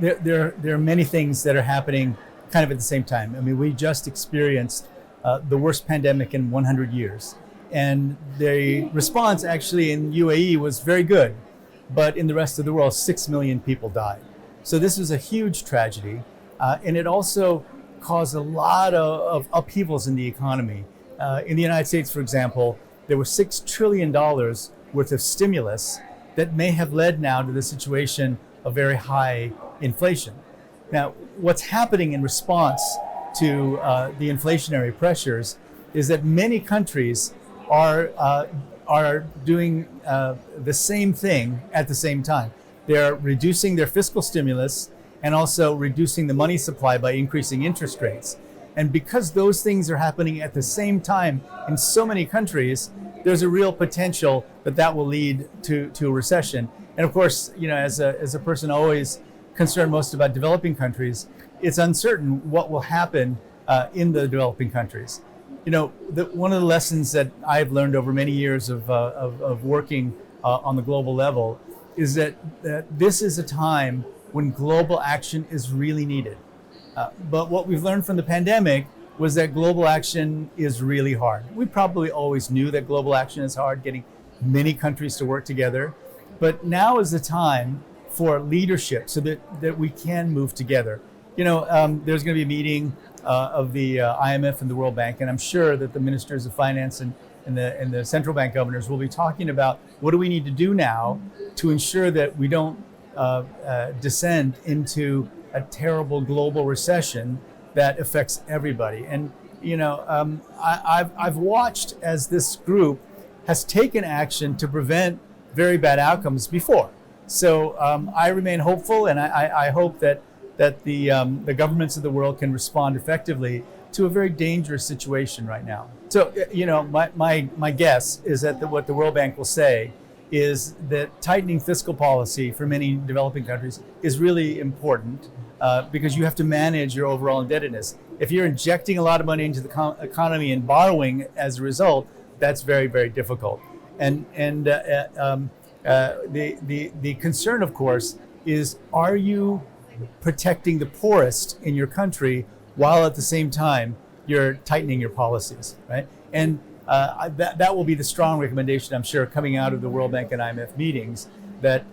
there are many things that are happening kind of at the same time. I mean, we just experienced the worst pandemic in 100 years. And the response actually in UAE was very good, but in the rest of the world, 6 million people died. So this was a huge tragedy. And it also caused a lot of upheavals in the economy. In the United States, for example, there was $6 trillion worth of stimulus that may have led now to the situation of very high inflation. Now, what's happening in response to the inflationary pressures is that many countries are doing the same thing at the same time. They're reducing their fiscal stimulus and also reducing the money supply by increasing interest rates. And because those things are happening at the same time in so many countries, there's a real potential that will lead to a recession. And of course, as a person always concerned most about developing countries, it's uncertain what will happen in the developing countries. One of the lessons that I've learned over many years of working on the global level is that this is a time when global action is really needed. But what we've learned from the pandemic was that global action is really hard. We probably always knew that global action is hard, getting many countries to work together. But now is the time for leadership so that we can move together. There's going to be a meeting of the IMF and the World Bank, and I'm sure that the ministers of finance and the central bank governors will be talking about what do we need to do now to ensure that we don't descend into a terrible global recession that affects everybody. And I've watched as this group has taken action to prevent very bad outcomes before. So I remain hopeful, and I hope that the governments of the world can respond effectively to a very dangerous situation right now. So my guess is that what the World Bank will say is that tightening fiscal policy for many developing countries is really important because you have to manage your overall indebtedness. If you're injecting a lot of money into the economy and borrowing as a result, that's very, very difficult. And the concern, of course, is are you protecting the poorest in your country while at the same time you're tightening your policies, right? And that will be the strong recommendation, I'm sure, coming out of the World Bank and IMF meetings, that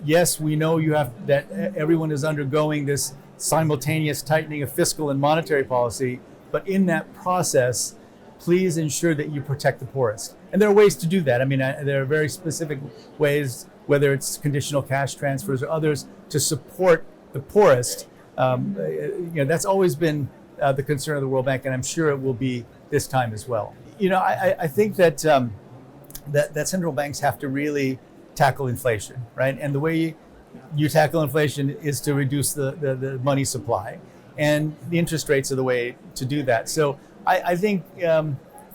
yes, we know that everyone is undergoing this simultaneous tightening of fiscal and monetary policy, but in that process, please ensure that you protect the poorest. And there are ways to do that. I mean, there are very specific ways, whether it's conditional cash transfers or others, to support the poorest. That's always been the concern of the World Bank, and I'm sure it will be this time as well. I think that central banks have to really tackle inflation, right? And the way you tackle inflation is to reduce the money supply, and the interest rates are the way to do that. So I think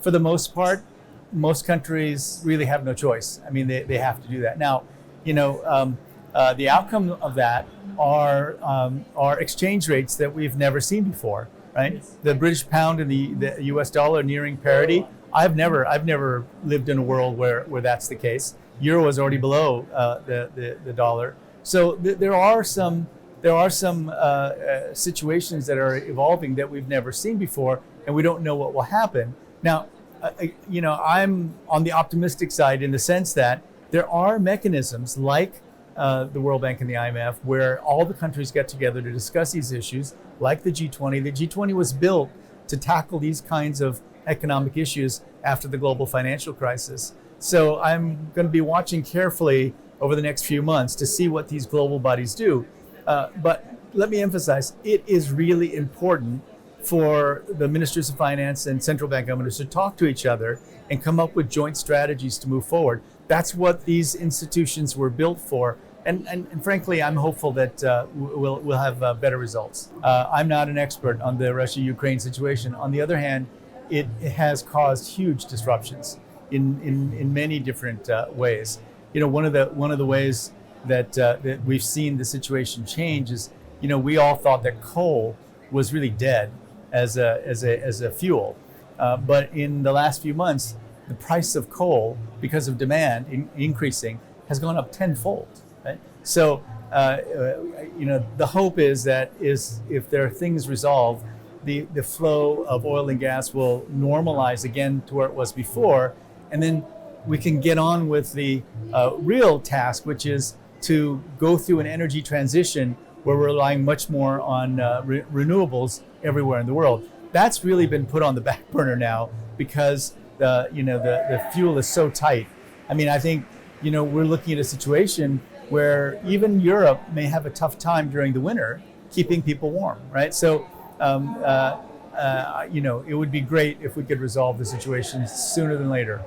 for the most part, most countries really have no choice. I mean, they have to do that. Now, the outcome of that are exchange rates that we've never seen before, right? The British pound and the US dollar nearing parity. I've never lived in a world where that's the case. Euro is already below the dollar. So there are some situations that are evolving that we've never seen before, and we don't know what will happen. Now, I'm on the optimistic side in the sense that there are mechanisms like the World Bank and the IMF where all the countries get together to discuss these issues, like the G20. The G20 was built to tackle these kinds of economic issues after the global financial crisis. So I'm going to be watching carefully over the next few months to see what these global bodies do. But let me emphasize, it is really important for the ministers of finance and central bank governors to talk to each other and come up with joint strategies to move forward. That's what these institutions were built for. And frankly, I'm hopeful that we'll have better results. I'm not an expert on the Russia-Ukraine situation. On the other hand, it has caused huge disruptions in many different ways. One of the ways that we've seen the situation change is, we all thought that coal was really dead as a fuel, but in the last few months, the price of coal, because of demand increasing, has gone up tenfold. Right? So the hope is that if there are things resolved, the flow of oil and gas will normalize again to where it was before, and then we can get on with the real task, which is to go through an energy transition where we're relying much more on renewables everywhere in the world. That's really been put on the back burner now because the fuel is so tight. I mean, I think we're looking at a situation where even Europe may have a tough time during the winter keeping people warm, right? So, it would be great if we could resolve the situation sooner than later.